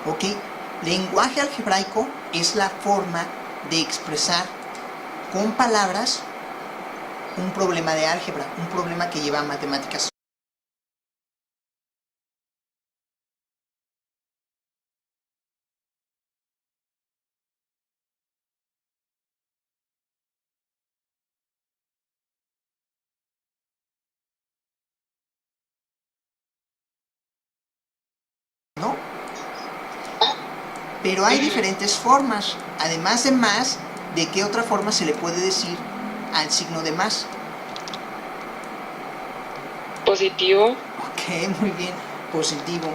¿Ok? Lenguaje algebraico es la forma de expresar con palabras un problema de álgebra, un problema que lleva a matemáticas. ¿No? Pero hay diferentes formas. Además de más, ¿de qué otra forma se le puede decir al signo de más? Positivo. Ok, muy bien. Positivo.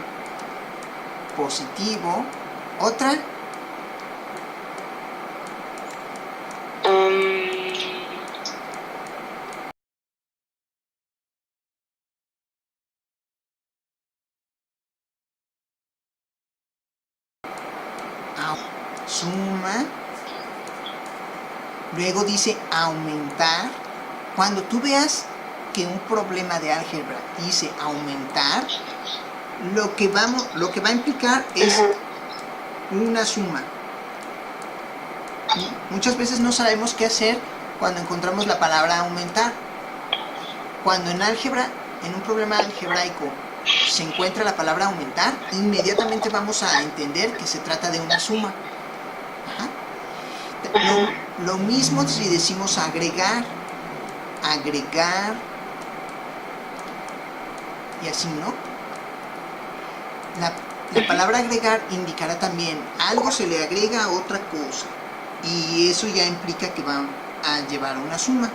Positivo. ¿Otra? Suma. Luego dice aumentar. Cuando tú veas que un problema de álgebra dice aumentar, lo que va a implicar es una suma. Muchas veces no sabemos qué hacer cuando encontramos la palabra aumentar. Cuando en álgebra, en un problema algebraico, se encuentra la palabra aumentar, inmediatamente vamos a entender que se trata de una suma. Lo mismo si decimos agregar, agregar, y así, ¿no? La palabra agregar indicará también algo se le agrega a otra cosa, y eso ya implica que va a llevar a una suma.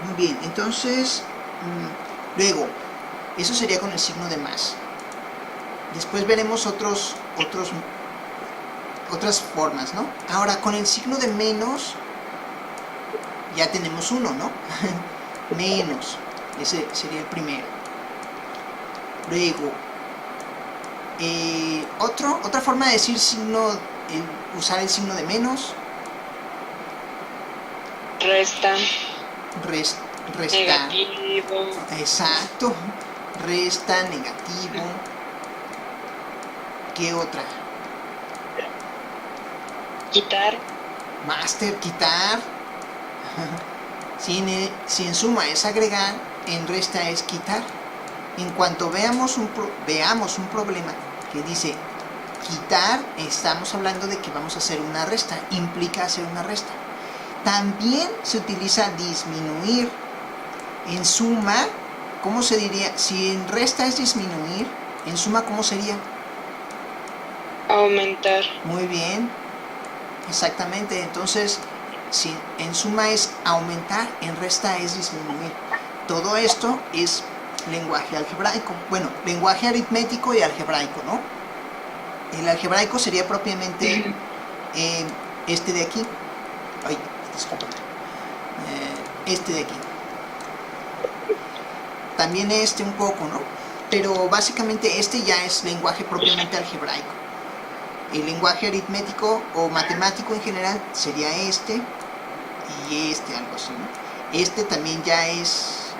Muy bien, entonces, luego, eso sería con el signo de más. Después veremos otras formas, ¿no? Ahora, con el signo de menos, ya tenemos uno, ¿no? Menos, ese sería el primero. Luego, otra forma de decir signo, usar el signo de menos. Resta. Restar. Negativo. Exacto. Resta, negativo. ¿Qué otra? Quitar. Máster, quitar. Si en suma es agregar, en resta es quitar. En cuanto veamos un problema que dice quitar, estamos hablando de que vamos a hacer una resta, implica hacer una resta. También se utiliza disminuir. En suma, ¿cómo se diría? Si en resta es disminuir, en suma, ¿cómo sería? Aumentar. Muy bien, exactamente. Entonces, si en suma es aumentar, en resta es disminuir. Todo esto es lenguaje algebraico. Bueno, lenguaje aritmético y algebraico, ¿no? El algebraico sería propiamente este de aquí. Ay, disculpa. Este de aquí. También este un poco, ¿no? Pero básicamente este ya es lenguaje propiamente algebraico. El lenguaje aritmético o matemático en general sería este y este, algo así, ¿no? Este también ya es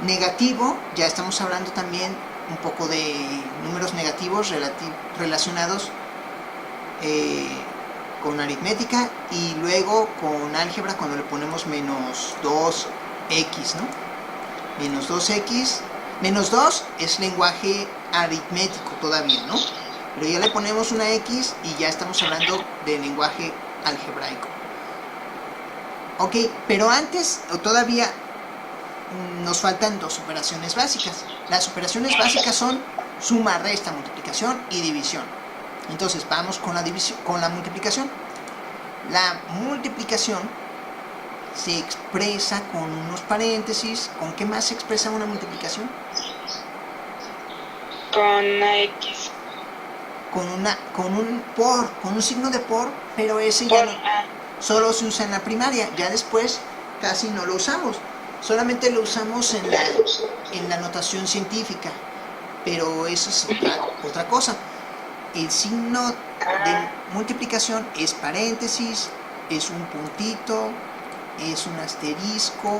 negativo, ya estamos hablando también un poco de números negativos relacionados con aritmética, y luego con álgebra cuando le ponemos menos 2x, ¿no? Menos 2x, menos 2 es lenguaje aritmético todavía, ¿no? Pero ya le ponemos una x y ya estamos hablando de lenguaje algebraico. Ok, pero antes, o todavía, nos faltan dos operaciones básicas. Las operaciones básicas son suma, resta, multiplicación y división. Entonces vamos con la multiplicación. La multiplicación se expresa con unos paréntesis. ¿Con qué más se expresa una multiplicación? Con una X. Con un signo de por, pero ese ya no, solo se usa en la primaria, ya después casi no lo usamos. Solamente lo usamos en la notación científica, pero eso es otra cosa. El signo de multiplicación es paréntesis, es un puntito, es un asterisco,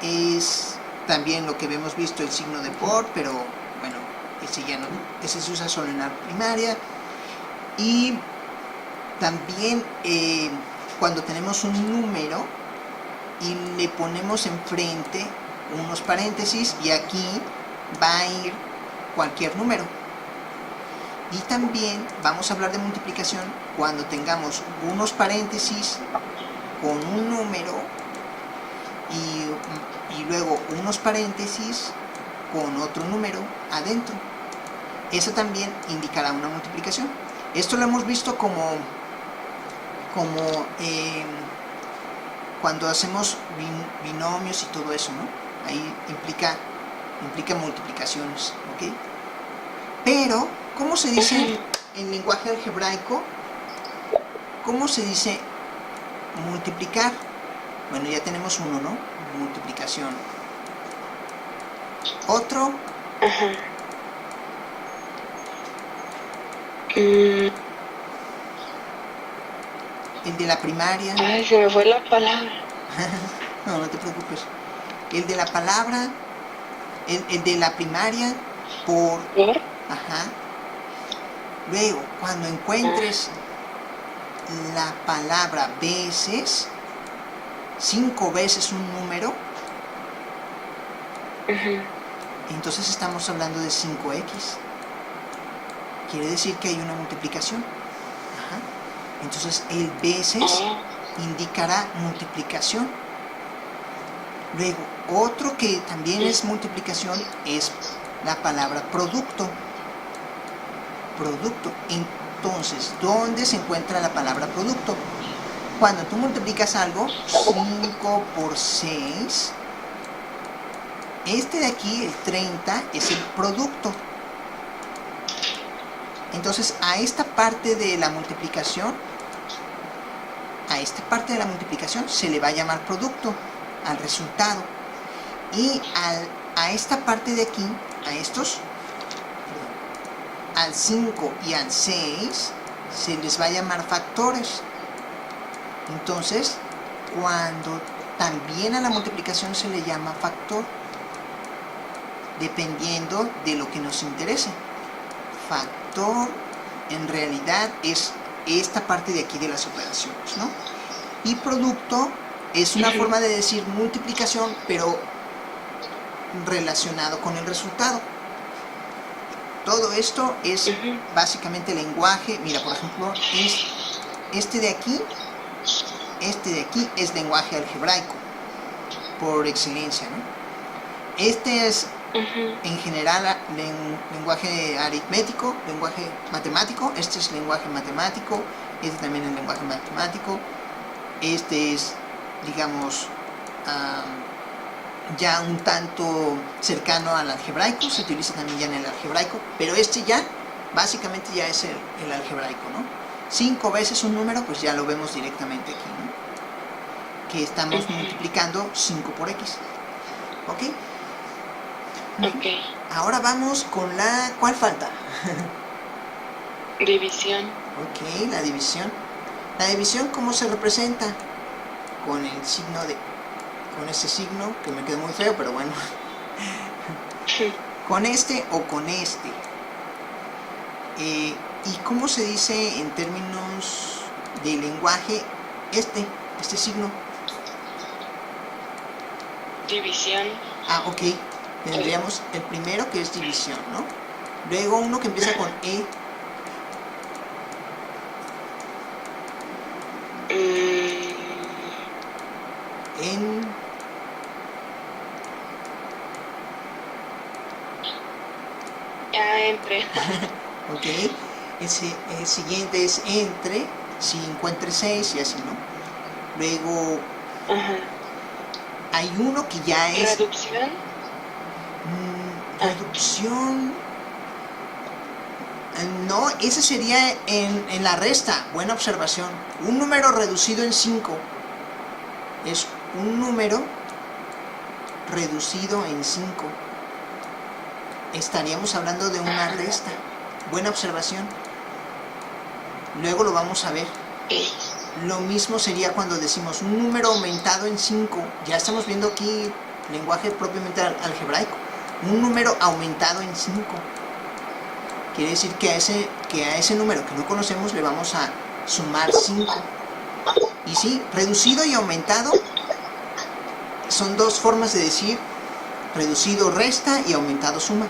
es también lo que hemos visto el signo de por, pero bueno, castellano, ¿no? Ese se usa solo en la primaria. Y también cuando tenemos un número y le ponemos enfrente unos paréntesis, y aquí va a ir cualquier número. Y también vamos a hablar de multiplicación cuando tengamos unos paréntesis con un número y luego unos paréntesis con otro número adentro. Eso también indicará una multiplicación. Esto lo hemos visto como cuando hacemos binomios y todo eso, ¿no? Ahí implica multiplicaciones, ¿ok? Pero, ¿cómo se dice en lenguaje algebraico? ¿Cómo se dice multiplicar? Bueno, ya tenemos uno, ¿no? Multiplicación. Otro. Ajá. El de la primaria. Ay, se me fue la palabra. No, no te preocupes. El de la palabra, el de la primaria por... ¿Por? Ajá. Luego, cuando encuentres la palabra veces, 5 veces un número, Ujú. entonces estamos hablando de 5x. Quiere decir que hay una multiplicación. Ajá. Entonces el veces Oh. indicará multiplicación. Luego, otro que también es multiplicación es la palabra producto. Producto. Entonces, ¿dónde se encuentra la palabra producto? Cuando tú multiplicas algo, 5 por 6, este de aquí, el 30, es el producto. Entonces, a esta parte de la multiplicación, se le va a llamar producto, al resultado. Y a esta parte de aquí, a estos, al 5 y al 6, se les va a llamar factores. Entonces, cuando también a la multiplicación se le llama factor, dependiendo de lo que nos interese. Factor en realidad es esta parte de aquí de las operaciones, ¿no? Y producto es una forma de decir multiplicación, pero relacionado con el resultado. Todo esto es básicamente lenguaje. Mira, por ejemplo, este de aquí es lenguaje algebraico por excelencia, ¿no? Este es en general lenguaje aritmético, lenguaje matemático. Este es lenguaje matemático, este también es lenguaje matemático. Este es, digamos, ya un tanto cercano al algebraico, se utiliza también ya en el algebraico, pero este ya, básicamente ya es el algebraico, ¿no? 5 veces un número, pues ya lo vemos directamente aquí, ¿no? Que estamos multiplicando 5 por x, ¿ok? Ok. Ahora vamos con la... ¿Cuál falta? División. Ok, la división. La división, ¿cómo se representa? Con el signo de... Con este signo, que me quedó muy feo, pero bueno. Con este o con este. ¿Y cómo se dice en términos de lenguaje este signo? División. Ah, ok. Tendríamos el primero que es división, ¿no? Luego uno que empieza con E. En... Ya entre. Ok. El siguiente es entre 5 entre 6 y así, ¿no? Luego Ajá. hay uno que ya es... Reducción. Reducción. No, ese sería en la resta. Buena observación. Un número reducido en 5 es un número reducido en 5. Estaríamos hablando de una resta. Buena observación. Luego lo vamos a ver. Lo mismo sería cuando decimos un número aumentado en 5. Ya estamos viendo aquí lenguaje propiamente algebraico. Un número aumentado en 5. quiere decir que a ese número que no conocemos le vamos a sumar 5. Y sí, reducido y aumentado son dos formas de decir reducido resta y aumentado suma.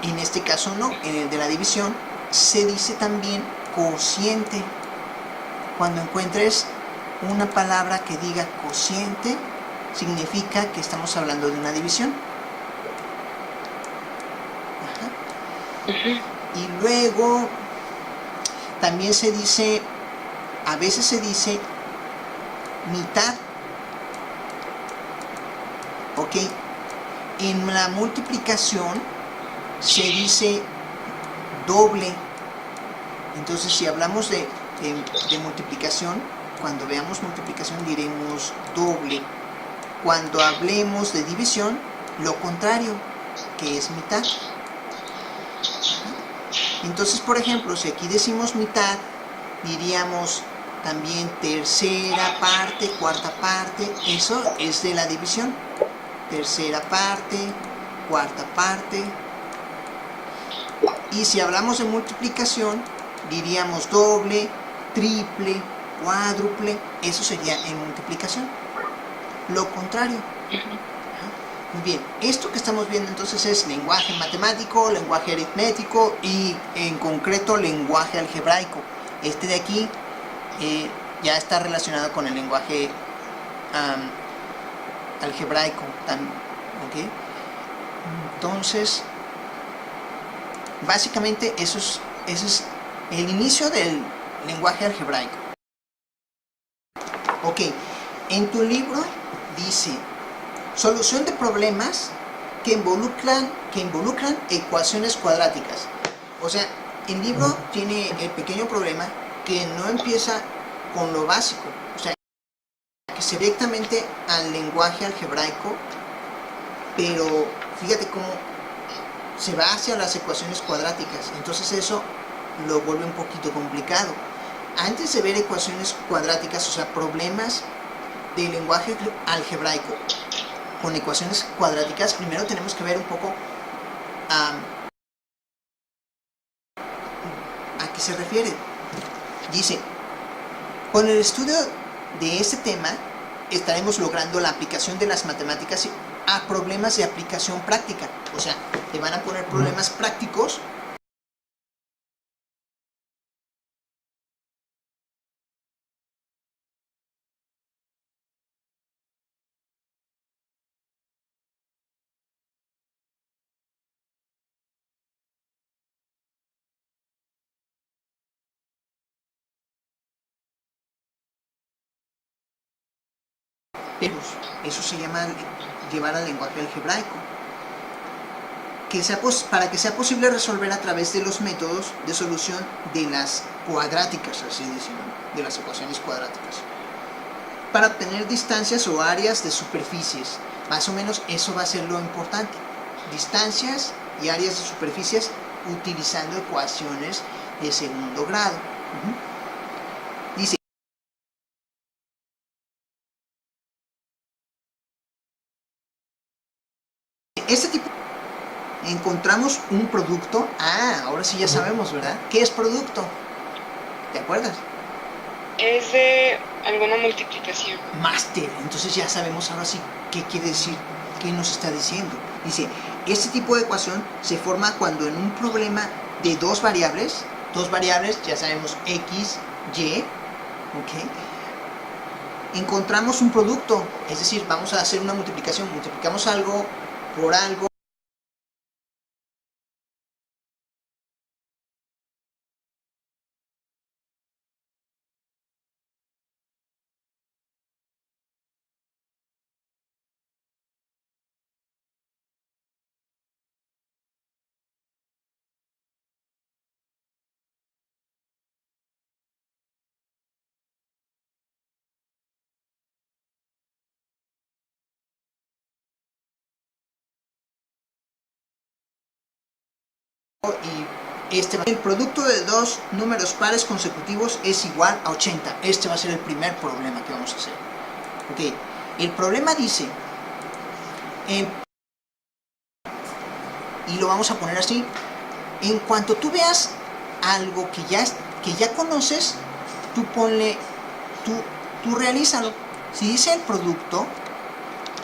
En este caso no, en el de la división se dice también cociente. Cuando encuentres una palabra que diga cociente, significa que estamos hablando de una división. Y luego también se dice, a veces se dice mitad. Ok, en la multiplicación se dice doble. Entonces si hablamos de multiplicación, cuando veamos multiplicación diremos doble. Cuando hablemos de división, lo contrario, que es mitad. Entonces, por ejemplo, si aquí decimos mitad, diríamos también tercera parte, cuarta parte. Eso es de la división. Tercera parte, cuarta parte. Y si hablamos de multiplicación, diríamos doble, triple, cuádruple. Eso sería en multiplicación. Lo contrario. Muy bien, esto que estamos viendo entonces es lenguaje matemático, lenguaje aritmético y en concreto lenguaje algebraico. Este de aquí ya está relacionado con el lenguaje algebraico. ¿Okay? Entonces, básicamente ese es el inicio del lenguaje algebraico. Ok, en tu libro dice solución de problemas que involucran ecuaciones cuadráticas. O sea, el libro tiene el pequeño problema que no empieza con lo básico, o sea, que se directamente al lenguaje algebraico, pero fíjate cómo se va hacia las ecuaciones cuadráticas. Entonces eso lo vuelve un poquito complicado. Antes de ver ecuaciones cuadráticas, o sea, problemas del lenguaje algebraico con ecuaciones cuadráticas, primero tenemos que ver un poco a qué se refiere. Dice, con el estudio de este tema estaremos logrando la aplicación de las matemáticas a problemas de aplicación práctica. O sea, te van a poner problemas prácticos eso se llama llevar al lenguaje algebraico. Para que sea posible resolver a través de los métodos de solución de las cuadráticas, así decimos, de las ecuaciones cuadráticas, para obtener distancias o áreas de superficies. Más o menos eso va a ser lo importante. Distancias y áreas de superficies utilizando ecuaciones de segundo grado. Dice, este tipo encontramos un producto. Ahora sí ya sabemos, ¿verdad? ¿Qué es producto? ¿Te acuerdas? Es de alguna multiplicación. Máster. Entonces ya sabemos ahora sí qué quiere decir, qué nos está diciendo. Dice, este tipo de ecuación se forma cuando en un problema de dos variables, ya sabemos x, y, ¿ok? Encontramos un producto, es decir, vamos a hacer una multiplicación, multiplicamos algo por algo. Y el producto de dos números pares consecutivos es igual a 80. Este va a ser el primer problema que vamos a hacer. Ok, el problema dice, y lo vamos a poner así, En cuanto tú veas algo que ya conoces, tú ponle, tú realízalo. Si dice el producto,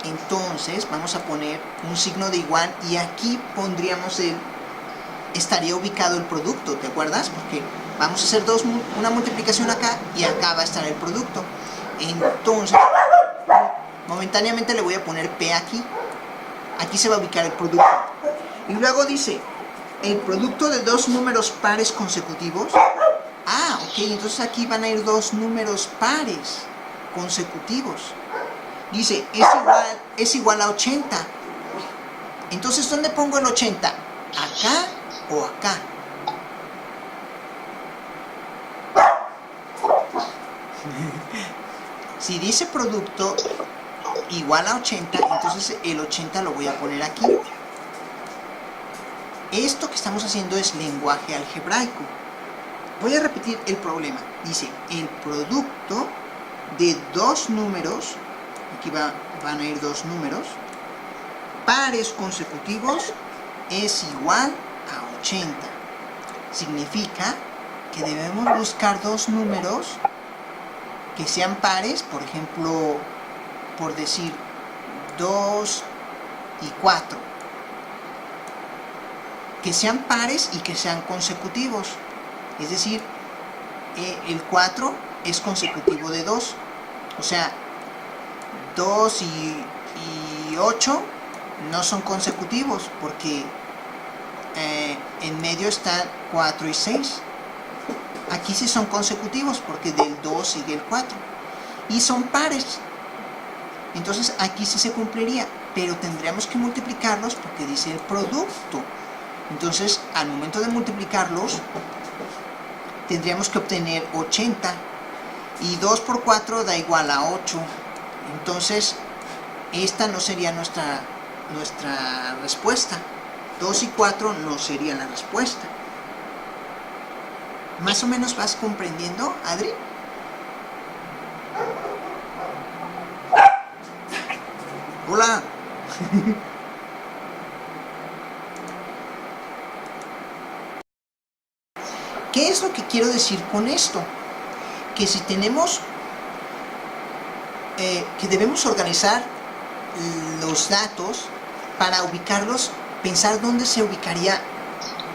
entonces vamos a poner un signo de igual y aquí pondríamos estaría ubicado el producto, ¿te acuerdas? Porque vamos a hacer una multiplicación acá y acá va a estar el producto. Entonces, momentáneamente le voy a poner P aquí. Aquí se va a ubicar el producto. Y luego dice, el producto de dos números pares consecutivos. Ah, ok, entonces aquí van a ir dos números pares consecutivos. Dice, es igual a 80. Entonces, ¿dónde pongo el 80? ¿Acá o acá? Si dice producto igual a 80, entonces el 80 lo voy a poner aquí. Esto que estamos haciendo es lenguaje algebraico. Voy a repetir el problema. Dice, el producto de dos números, aquí van a ir dos números, pares consecutivos es igual a 80. Significa que debemos buscar dos números que sean pares, por ejemplo, por decir 2 y 4. Que sean pares y que sean consecutivos. Es decir, el 4 es consecutivo de 2. O sea, 2 y 8 no son consecutivos porque en medio están 4 y 6. Aquí sí son consecutivos porque del 2 sigue el 4. Y son pares. Entonces aquí sí se cumpliría, pero tendríamos que multiplicarlos porque dice el producto. Entonces, al momento de multiplicarlos, tendríamos que obtener 80. Y 2 por 4 da igual a 8. Entonces, esta no sería nuestra respuesta. 2 y 4 no sería la respuesta. ¿Más o menos vas comprendiendo, Adri? Hola. ¿Qué es lo que quiero decir con esto? Que si tenemos, que debemos organizar los datos para ubicarlos, pensar dónde se ubicaría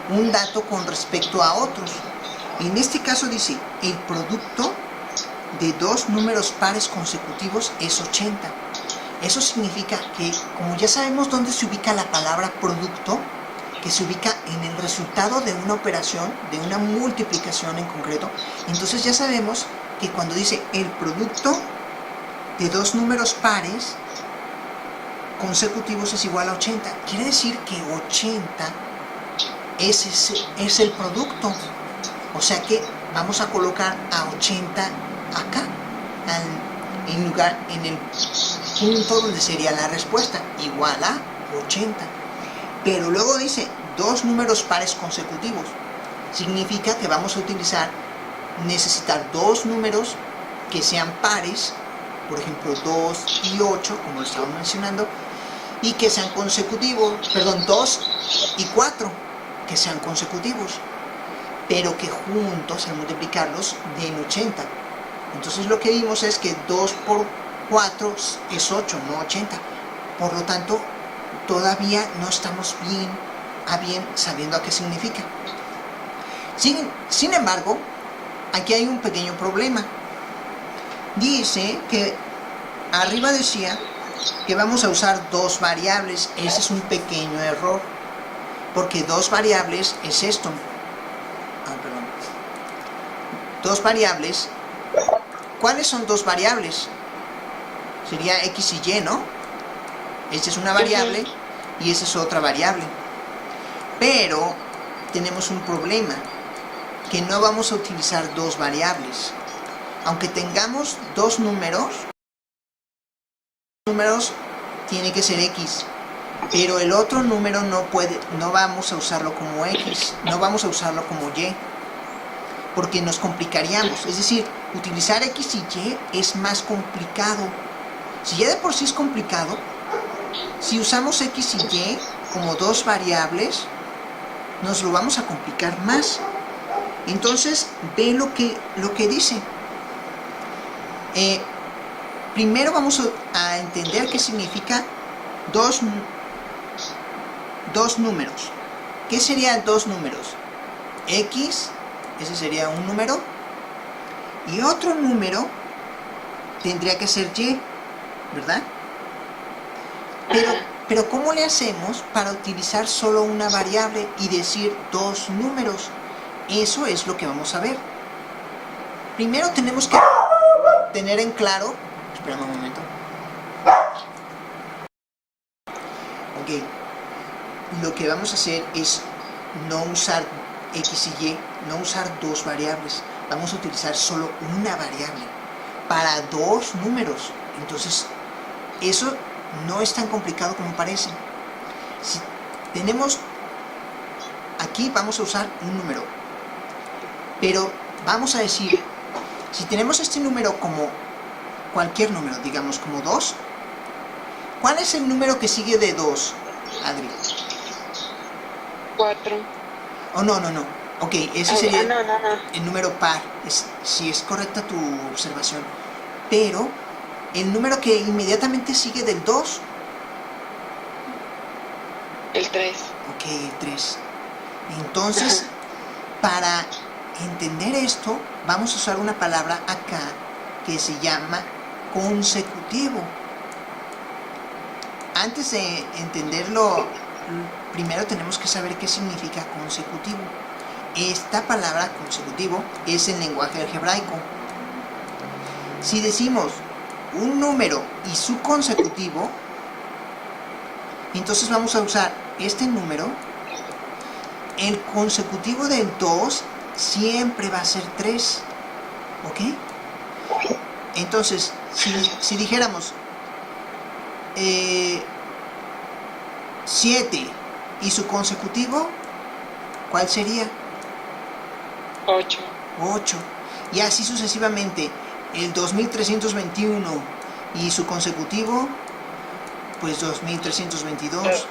un dato con respecto a otros. En este caso dice, el producto de dos números pares consecutivos es 80. Eso significa que, como ya sabemos dónde se ubica la palabra producto, que se ubica en el resultado de una operación, de una multiplicación en concreto, entonces ya sabemos que cuando dice el producto de dos números pares consecutivos es igual a 80, quiere decir que 80 es el producto. O sea que vamos a colocar a 80 acá, en el punto donde sería la respuesta, igual a 80. Pero luego dice dos números pares consecutivos. Significa que vamos a necesitar dos números que sean pares, por ejemplo 2 y 8, como lo estábamos mencionando, y que sean consecutivos, perdón, 2 y 4, que sean consecutivos, pero que juntos, al multiplicarlos, den 80. Entonces lo que vimos es que 2 por 4 es 8, no 80. Por lo tanto, todavía no estamos bien sabiendo a qué significa. Sin embargo, aquí hay un pequeño problema. Dice que arriba decía que vamos a usar dos variables. Ese es un pequeño error, porque dos variables es esto. Perdón. Dos variables. ¿Cuáles son dos variables? Sería X y Y, ¿no? Esta es una variable y esta es otra variable. Pero tenemos un problema, que no vamos a utilizar dos variables. Aunque tengamos dos números tiene que ser X, pero el otro número no vamos a usarlo como X, no vamos a usarlo como Y, porque nos complicaríamos. Es decir, utilizar X y Y es más complicado. Si ya de por sí es complicado, si usamos X y Y como dos variables, nos lo vamos a complicar más. Entonces, ve lo que dice. Primero vamos a entender qué significa dos números. ¿Qué serían dos números? X, ese sería un número, y otro número tendría que ser Y, ¿verdad? Pero ¿cómo le hacemos para utilizar solo una variable y decir dos números? Eso es lo que vamos a ver. Primero tenemos que tener en claro... Espérame un momento. Ok. Lo que vamos a hacer es no usar X y Y, no usar dos variables. Vamos a utilizar solo una variable para dos números. Entonces, eso no es tan complicado como parece. Si tenemos... Aquí vamos a usar un número. Pero vamos a decir, si tenemos este número como cualquier número, digamos como 2, ¿cuál es el número que sigue de 2, Adri? 4. Oh, no. Ok, ese sería No. el número par. Si es correcta tu observación. Pero el número que inmediatamente sigue del 2. El 3. Ok, el 3. Entonces, para entender esto, vamos a usar una palabra acá que se llama consecutivo. Antes de entenderlo, primero tenemos que saber qué significa consecutivo. Esta palabra consecutivo es el lenguaje algebraico. Si decimos un número y su consecutivo, entonces vamos a usar este número. El consecutivo del 2 siempre va a ser 3, ¿ok? Entonces, si dijéramos 7 y su consecutivo, ¿cuál sería? 8. 8. Y así sucesivamente. El 2321 y su consecutivo, pues 2322.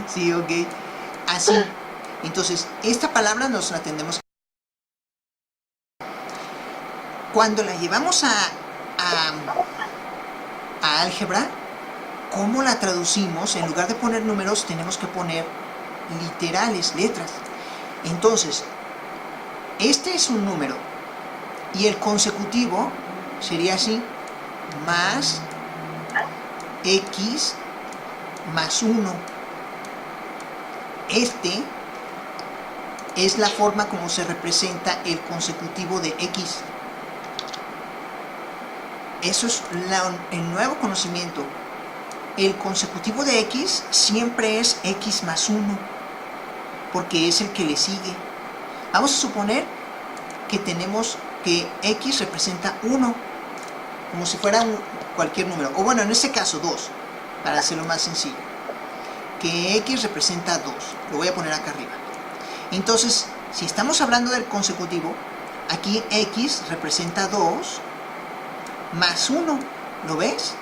Sí, ok. Así. Entonces, esta palabra nos la tendemos. Cuando la llevamos a álgebra, ¿cómo la traducimos? En lugar de poner números, tenemos que poner literales, letras. Entonces, este es un número. Y el consecutivo sería así: más X más 1. Este es la forma como se representa el consecutivo de X. Eso es el nuevo conocimiento. El consecutivo de X siempre es X más 1, porque es el que le sigue. Vamos a suponer que tenemos que X representa 1, como si fuera cualquier número. O bueno, en este caso 2, para hacerlo más sencillo. Que X representa 2. Lo voy a poner acá arriba. Entonces, si estamos hablando del consecutivo, aquí X representa 2 más 1. ¿Lo ves?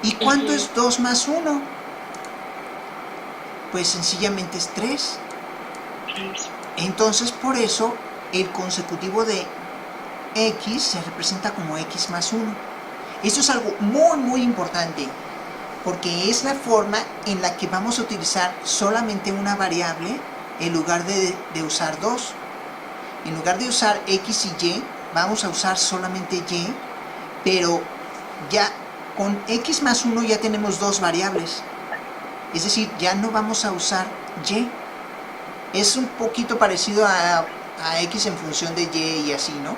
¿Y cuánto es 2 más 1? Pues sencillamente es 3. Entonces, por eso, el consecutivo de X se representa como X más 1. Esto es algo muy importante, porque es la forma en la que vamos a utilizar solamente una variable en lugar de usar dos. En lugar de usar X y Y, vamos a usar solamente Y, pero ya con X más 1 ya tenemos dos variables. Es decir, ya no vamos a usar Y. Es un poquito parecido a X en función de Y y así, ¿no?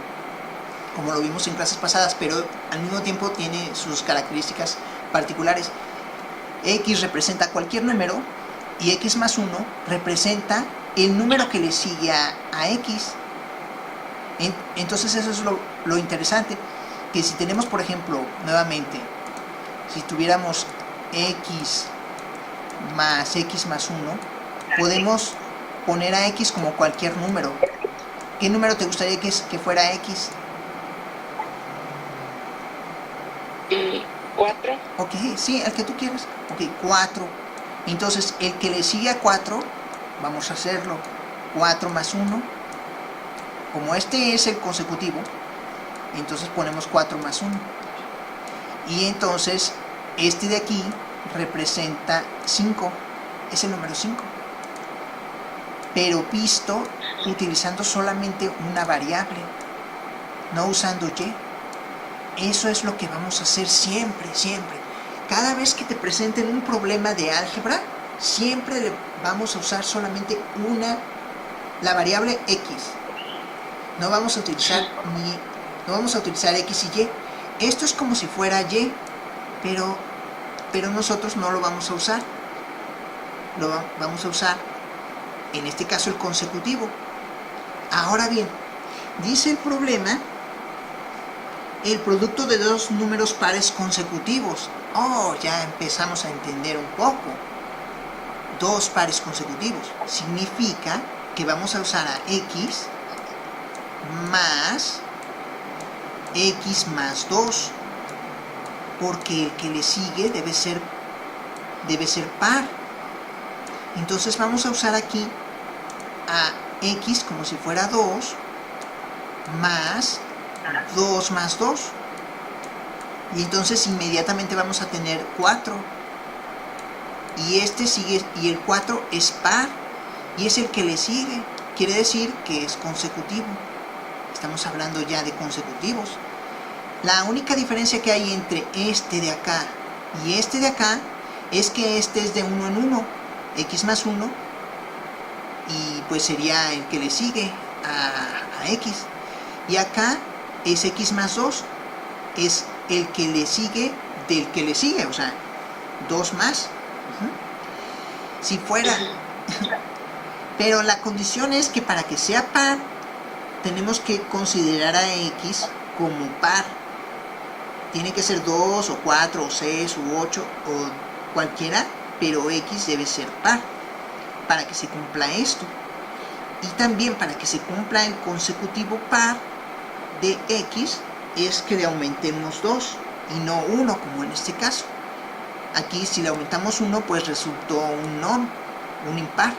Como lo vimos en clases pasadas, pero al mismo tiempo tiene sus características particulares. X representa cualquier número y X más 1 representa el número que le sigue a X. Entonces eso es lo interesante, que si tenemos, por ejemplo, nuevamente, si tuviéramos X más 1, podemos poner a X como cualquier número. ¿Qué número te gustaría que fuera X? 4. Ok, sí, el que tú quieras. Ok, 4. Entonces, el que le sigue a 4 vamos a hacerlo. 4 más 1. Como este es el consecutivo, entonces ponemos 4 más 1. Y entonces este de aquí representa 5. Es el número 5. Pero visto utilizando solamente una variable, no usando y. Eso es lo que vamos a hacer siempre, siempre. Cada vez que te presenten un problema de álgebra, siempre le vamos a usar solamente la variable x. No vamos a utilizar x y y. Esto es como si fuera y, pero nosotros no lo vamos a usar. Vamos a usar, en este caso, el consecutivo. Ahora bien, dice el problema, el producto de dos números pares consecutivos. Oh, ya empezamos a entender un poco. Dos pares consecutivos significa que vamos a usar a x más 2, porque el que le sigue debe ser par. Entonces vamos a usar aquí a x como si fuera 2 más 2 más 2, y entonces inmediatamente vamos a tener 4, y este sigue, y el 4 es par, y es el que le sigue, quiere decir que es consecutivo. Estamos hablando ya de consecutivos. La única diferencia que hay entre este de acá y este de acá es que este es de 1 en 1, x más 1, y pues sería el que le sigue a x, y acá es x más 2, es el que le sigue del que le sigue, o sea, 2 más. Si fuera pero la condición es que para que sea par tenemos que considerar a x como par. Tiene que ser 2 o 4 o 6 u 8 o cualquiera, pero x debe ser par para que se cumpla esto. Y también para que se cumpla el consecutivo par de x es que le aumentemos 2 y no 1, como en este caso. Aquí si le aumentamos 1, pues resultó un non, un impar.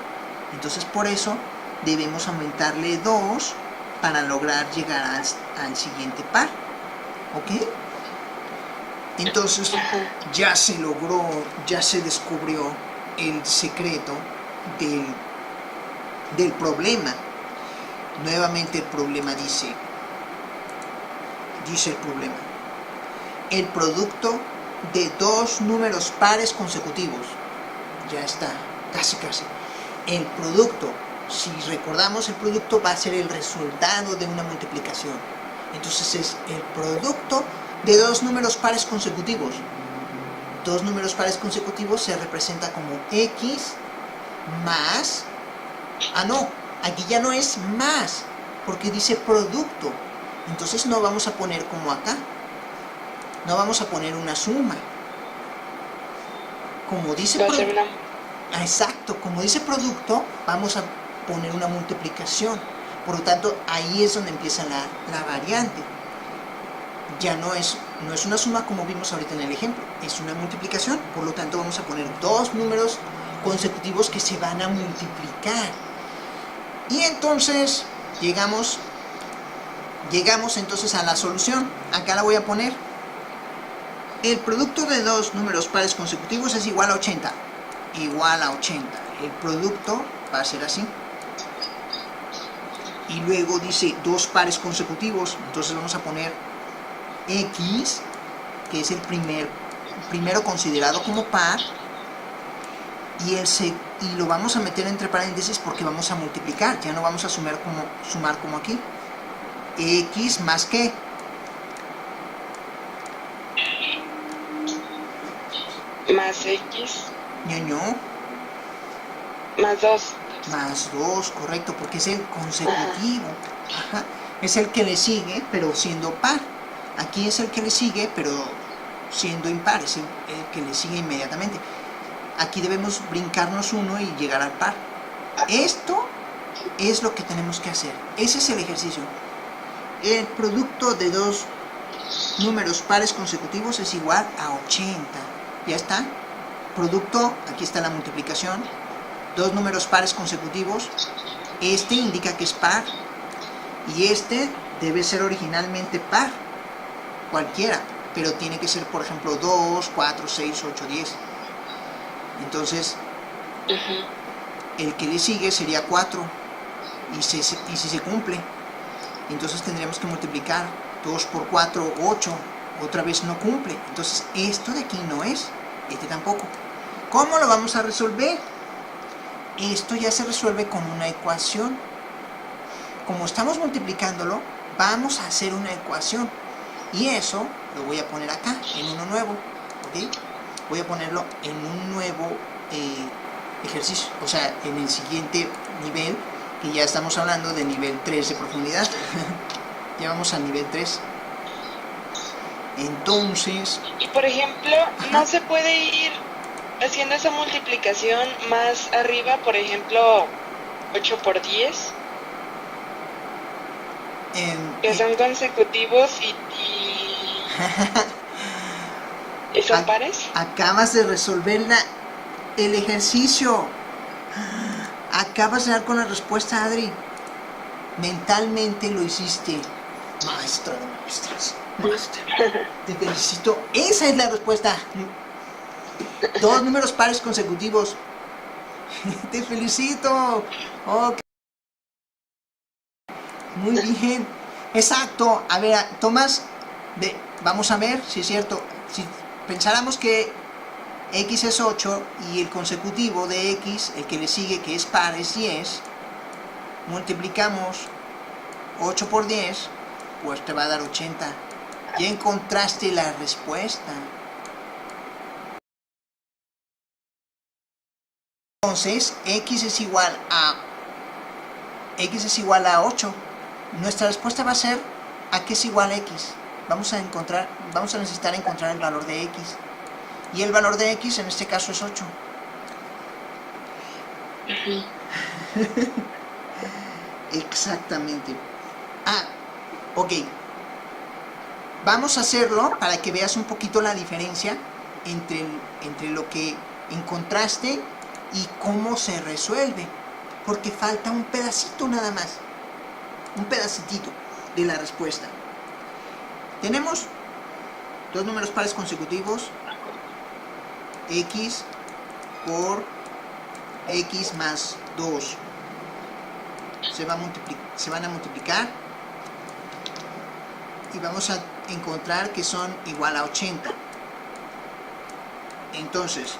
Entonces por eso debemos aumentarle 2 para lograr llegar al siguiente par. ¿Ok? Entonces ya se logró, ya se descubrió el secreto del problema. Nuevamente el problema dice el problema: el producto de dos números pares consecutivos. Ya está, casi. El producto, si recordamos, el producto va a ser el resultado de una multiplicación. Entonces es el producto de dos números pares consecutivos. Dos números pares consecutivos se representa como x más... no, aquí ya no es más, porque dice producto. Entonces no vamos a poner como acá. No vamos a poner una suma. Como dice exacto, como dice producto, vamos a poner una multiplicación. Por lo tanto, ahí es donde empieza la variante. Ya no es una suma como vimos ahorita en el ejemplo, es una multiplicación. Por lo tanto, vamos a poner dos números consecutivos que se van a multiplicar. Y entonces llegamos entonces a la solución. Acá la voy a poner. El producto de dos números pares consecutivos es igual a 80. Igual a 80. El producto va a ser así. Y luego dice dos pares consecutivos. Entonces vamos a poner x, que es el primero considerado como par. Y lo vamos a meter entre paréntesis porque vamos a multiplicar. Ya no vamos a sumar como aquí. X más ¿qué? Más x. ñoño. Más 2. Más 2, correcto, porque es el consecutivo. Ajá. Es el que le sigue, pero siendo par. Aquí es el que le sigue, pero siendo impar. Es el que le sigue inmediatamente. Aquí debemos brincarnos uno y llegar al par. Esto es lo que tenemos que hacer. Ese es el ejercicio. El producto de dos números pares consecutivos es igual a 80. ¿Ya está? Producto, aquí está la multiplicación. dos números pares consecutivos, este indica que es par y este debe ser originalmente par, cualquiera, pero tiene que ser, por ejemplo, 2, 4, 6, 8, 10. Entonces, el que le sigue sería 4 y si se cumple, entonces tendríamos que multiplicar 2 por 4, 8, otra vez no cumple, entonces esto de aquí no es, este tampoco. ¿Cómo lo vamos a resolver? Esto ya se resuelve con una ecuación. Como estamos multiplicándolo, vamos a hacer una ecuación y eso lo voy a poner acá en uno nuevo, ¿ok? Voy a ponerlo en un nuevo ejercicio, o sea, en el siguiente nivel, que ya estamos hablando de nivel 3 de profundidad. Ya vamos al nivel 3. Entonces... Y por ejemplo, ¿no se puede ir haciendo esa multiplicación más arriba? Por ejemplo, 8 por 10. Que son consecutivos y son pares. Acabas de resolver el ejercicio. Acabas de dar con la respuesta, Adri. Mentalmente lo hiciste. Maestra de maestras. Maestra. Te felicito. Esa es la respuesta. Dos números pares consecutivos. Te felicito. Okay. Muy bien. Exacto. A ver, Tomás, vamos a ver si es cierto. Si pensáramos que x es 8 y el consecutivo de x, el que le sigue, que es par, es 10, multiplicamos 8 por 10, pues te va a dar 80. Ya encontraste la respuesta. Entonces, x es igual a 8. Nuestra respuesta va a ser ¿a qué es igual x? Vamos a necesitar encontrar el valor de x. Y el valor de x en este caso es 8. Exactamente. Ok. Vamos a hacerlo para que veas un poquito la diferencia entre lo que encontraste y cómo se resuelve. Porque falta un pedacito nada más. Un pedacitito de la respuesta. Tenemos dos números pares consecutivos. X por x más 2 se van a multiplicar y vamos a encontrar que son igual a 80. Entonces,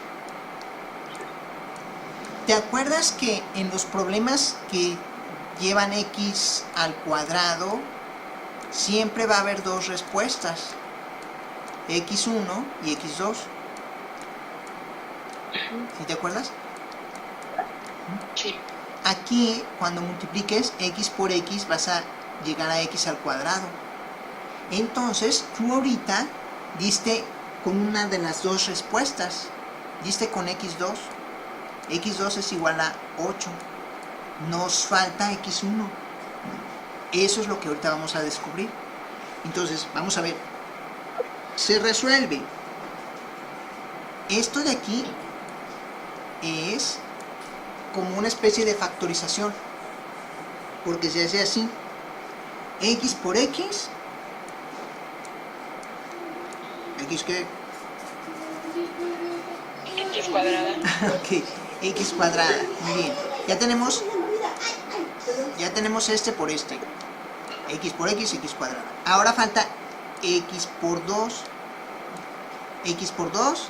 ¿te acuerdas que en los problemas que llevan x al cuadrado siempre va a haber dos respuestas, x1 y x2? ¿Sí te acuerdas? Sí. Aquí, cuando multipliques x por x, vas a llegar a x al cuadrado. Entonces, tú ahorita diste con una de las dos respuestas. Diste con x2. x2 es igual a 8. Nos falta x1. Eso es lo que ahorita vamos a descubrir. Entonces, vamos a ver. Se resuelve. Esto de aquí es como una especie de factorización, porque se hace así: x por x, ¿x qué? X cuadrada. Ok, x cuadrada. Muy bien, ya tenemos este por este, x por x, x cuadrada. Ahora falta x por 2. X por 2,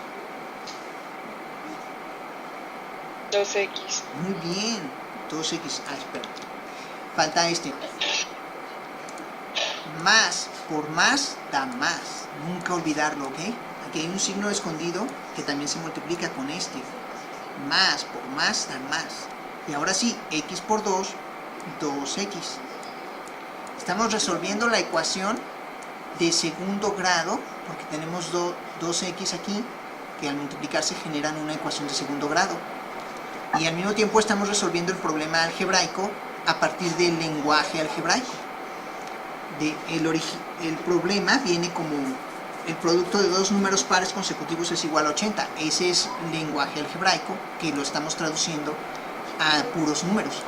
2x. muy bien, 2x, espera, falta este. Más por más da más, nunca olvidarlo, ¿ok? Aquí hay un signo escondido que también se multiplica con este. Más por más da más. Y ahora sí, x por 2, 2x. Estamos resolviendo la ecuación de segundo grado, porque tenemos 2x aquí, que al multiplicarse generan una ecuación de segundo grado. Y al mismo tiempo estamos resolviendo el problema algebraico a partir del lenguaje algebraico. El problema viene como el producto de dos números pares consecutivos es igual a 80. Ese es el lenguaje algebraico que lo estamos traduciendo a puros números.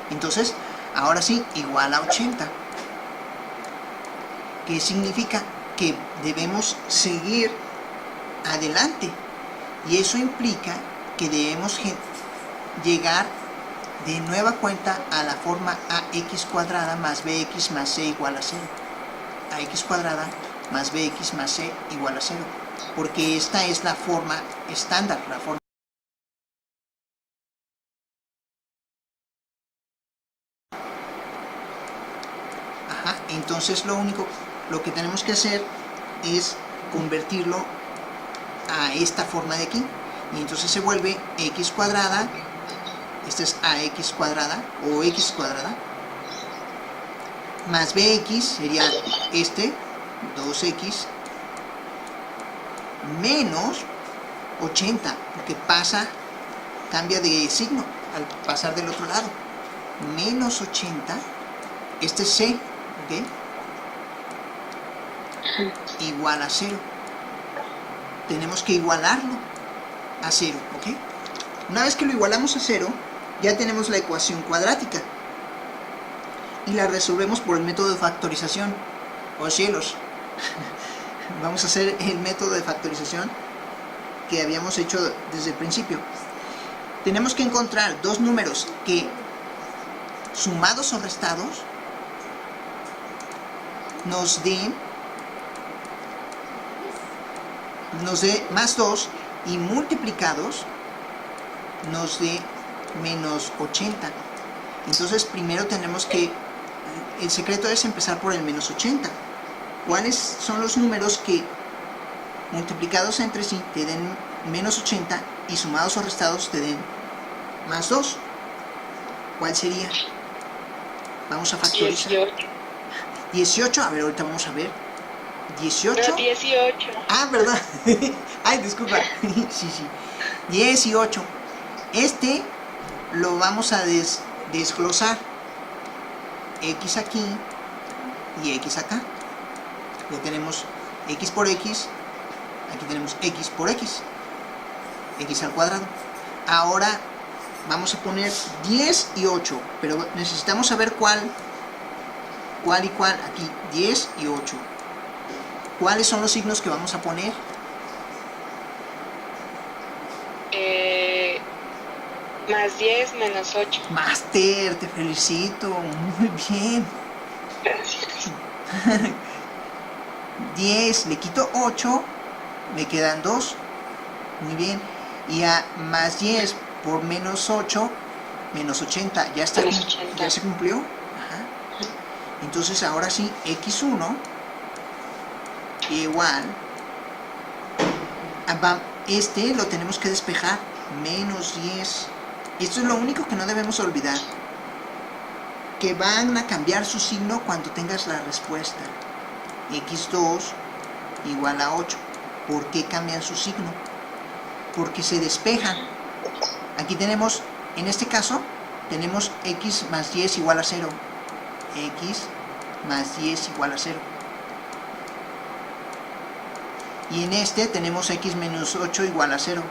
Entonces, ahora sí, igual a 80. ¿Qué significa? Que debemos seguir adelante. Y eso implica que debemos llegar de nueva cuenta a la forma ax cuadrada más bx más c igual a 0. Ax cuadrada más bx más c igual a 0. Porque esta es la forma estándar, la forma. Entonces lo que tenemos que hacer es convertirlo a esta forma de aquí. Y entonces se vuelve x cuadrada, esta es ax cuadrada o x cuadrada, más bx sería 2x, menos 80, porque cambia de signo al pasar del otro lado. Menos 80, este es c, ¿ok? Igual a 0. Tenemos que igualarlo a 0, ¿ok? Una vez que lo igualamos a 0, ya tenemos la ecuación cuadrática y la resolvemos por el método de factorización. ¡Oh cielos! Vamos a hacer el método de factorización que habíamos hecho desde el principio. Tenemos que encontrar dos números que, sumados o restados, nos dé más 2, y multiplicados nos dé menos 80. Entonces primero tenemos que, el secreto es empezar por el menos 80. ¿Cuáles son los números que multiplicados entre sí te den menos 80 y sumados o restados te den más 2? ¿Cuál sería? Vamos a factorizar. 18, a ver, ahorita vamos a ver. 18. No, 18. Ah, ¿verdad? Ay, disculpa. Sí. 18. Este lo vamos a desglosar. X aquí y X acá. Ya tenemos X por X. Aquí tenemos X por X. X al cuadrado. Ahora vamos a poner 10 y 8. Pero necesitamos saber cuál y cuál. Aquí 10 y 8. ¿Cuáles son los signos que vamos a poner? Más 10 menos 8. Máster, te felicito. Muy bien. Gracias. 10, le quito 8, me quedan 2. Muy bien. Y a más 10 por menos 8, menos 80. Ya está, Menos 80. ya se cumplió. Ajá. Entonces ahora sí, x1 igual este lo tenemos que despejar, menos 10. Esto es lo único que no debemos olvidar, que van a cambiar su signo cuando tengas la respuesta. x2 igual a 8. ¿Por qué cambian su signo? Porque se despejan. Aquí tenemos, en este caso tenemos x más 10 igual a 0. X más 10 igual a 0. Y en este tenemos x menos 8 igual a 0.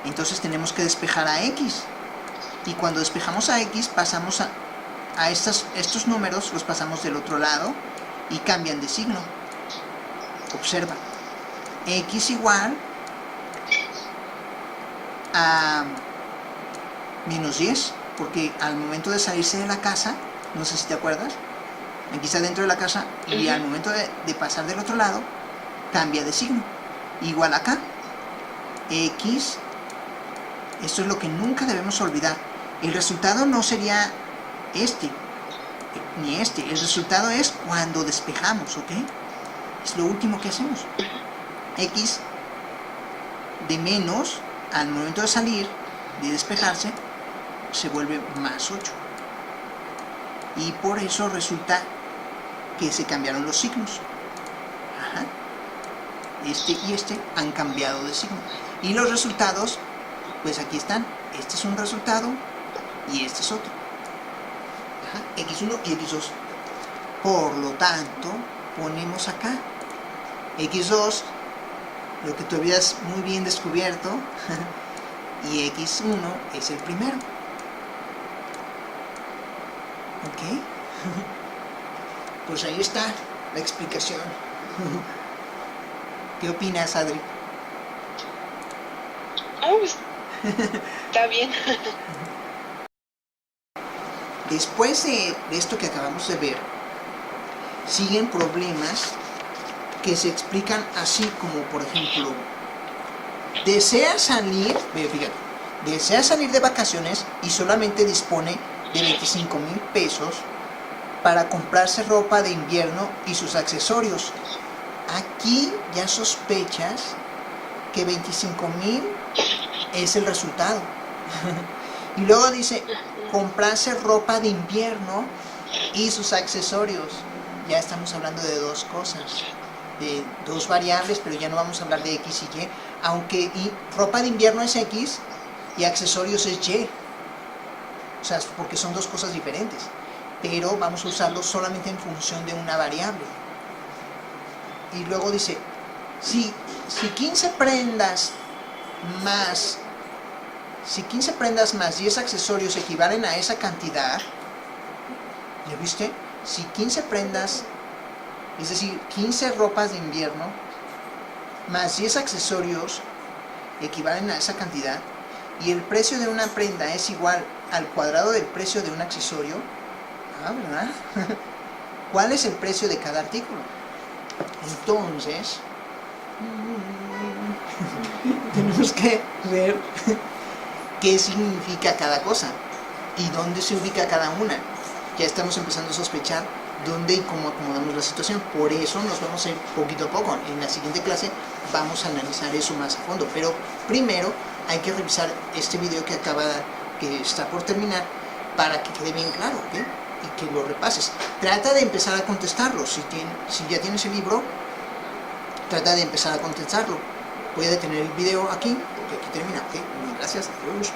Entonces tenemos que despejar a x. Y cuando despejamos a x, pasamos a estos números, los pasamos del otro lado y cambian de signo. Observa. X igual a menos 10. Porque al momento de salirse de la casa, no sé si te acuerdas, aquí está dentro de la casa y al momento de pasar del otro lado cambia de signo. Igual acá, x, esto es lo que nunca debemos olvidar. El resultado no sería este ni este, el resultado es cuando despejamos, ¿ok? Es lo último que hacemos. X de menos, al momento de salir, de despejarse, se vuelve más 8. Y por eso resulta que se cambiaron los signos. Ajá. Este y este han cambiado de signo. Y los resultados, pues aquí están. Este es un resultado y este es otro. Ajá. X1 y X2. Por lo tanto, ponemos acá X2, lo que tú habías muy bien descubierto, y x1 es el primero. ¿Ok? Pues ahí está la explicación. ¿Qué opinas, Adri? Oh, pues, está bien. Después de esto que acabamos de ver, siguen problemas que se explican así como, por ejemplo, desea salir de vacaciones y solamente dispone de 25,000 pesos para comprarse ropa de invierno y sus accesorios. Aquí ya sospechas que 25,000 es el resultado. Y luego dice, comprarse ropa de invierno y sus accesorios. Ya estamos hablando de dos cosas, de dos variables, pero ya no vamos a hablar de X y Y, aunque ropa de invierno es X y accesorios es Y. O sea, porque son dos cosas diferentes, pero vamos a usarlo solamente en función de una variable. Y luego dice, si 15 prendas más 10 accesorios equivalen a esa cantidad, ¿ya viste? Si 15 prendas, es decir, 15 ropas de invierno más 10 accesorios equivalen a esa cantidad, y el precio de una prenda es igual al cuadrado del precio de un accesorio, ¿verdad? ¿Cuál es el precio de cada artículo? Entonces, tenemos que ver qué significa cada cosa y dónde se ubica cada una. Ya estamos empezando a sospechar dónde y cómo acomodamos la situación. Por eso nos vamos a ir poquito a poco. En la siguiente clase vamos a analizar eso más a fondo. Pero primero hay que revisar este video que está por terminar para que quede bien claro, ¿ok? Y que lo repases. Trata de empezar a contestarlo. Si ya tienes el libro, trata de empezar a contestarlo. Voy a detener el video aquí, porque aquí termina, ¿ok? Gracias, adiós.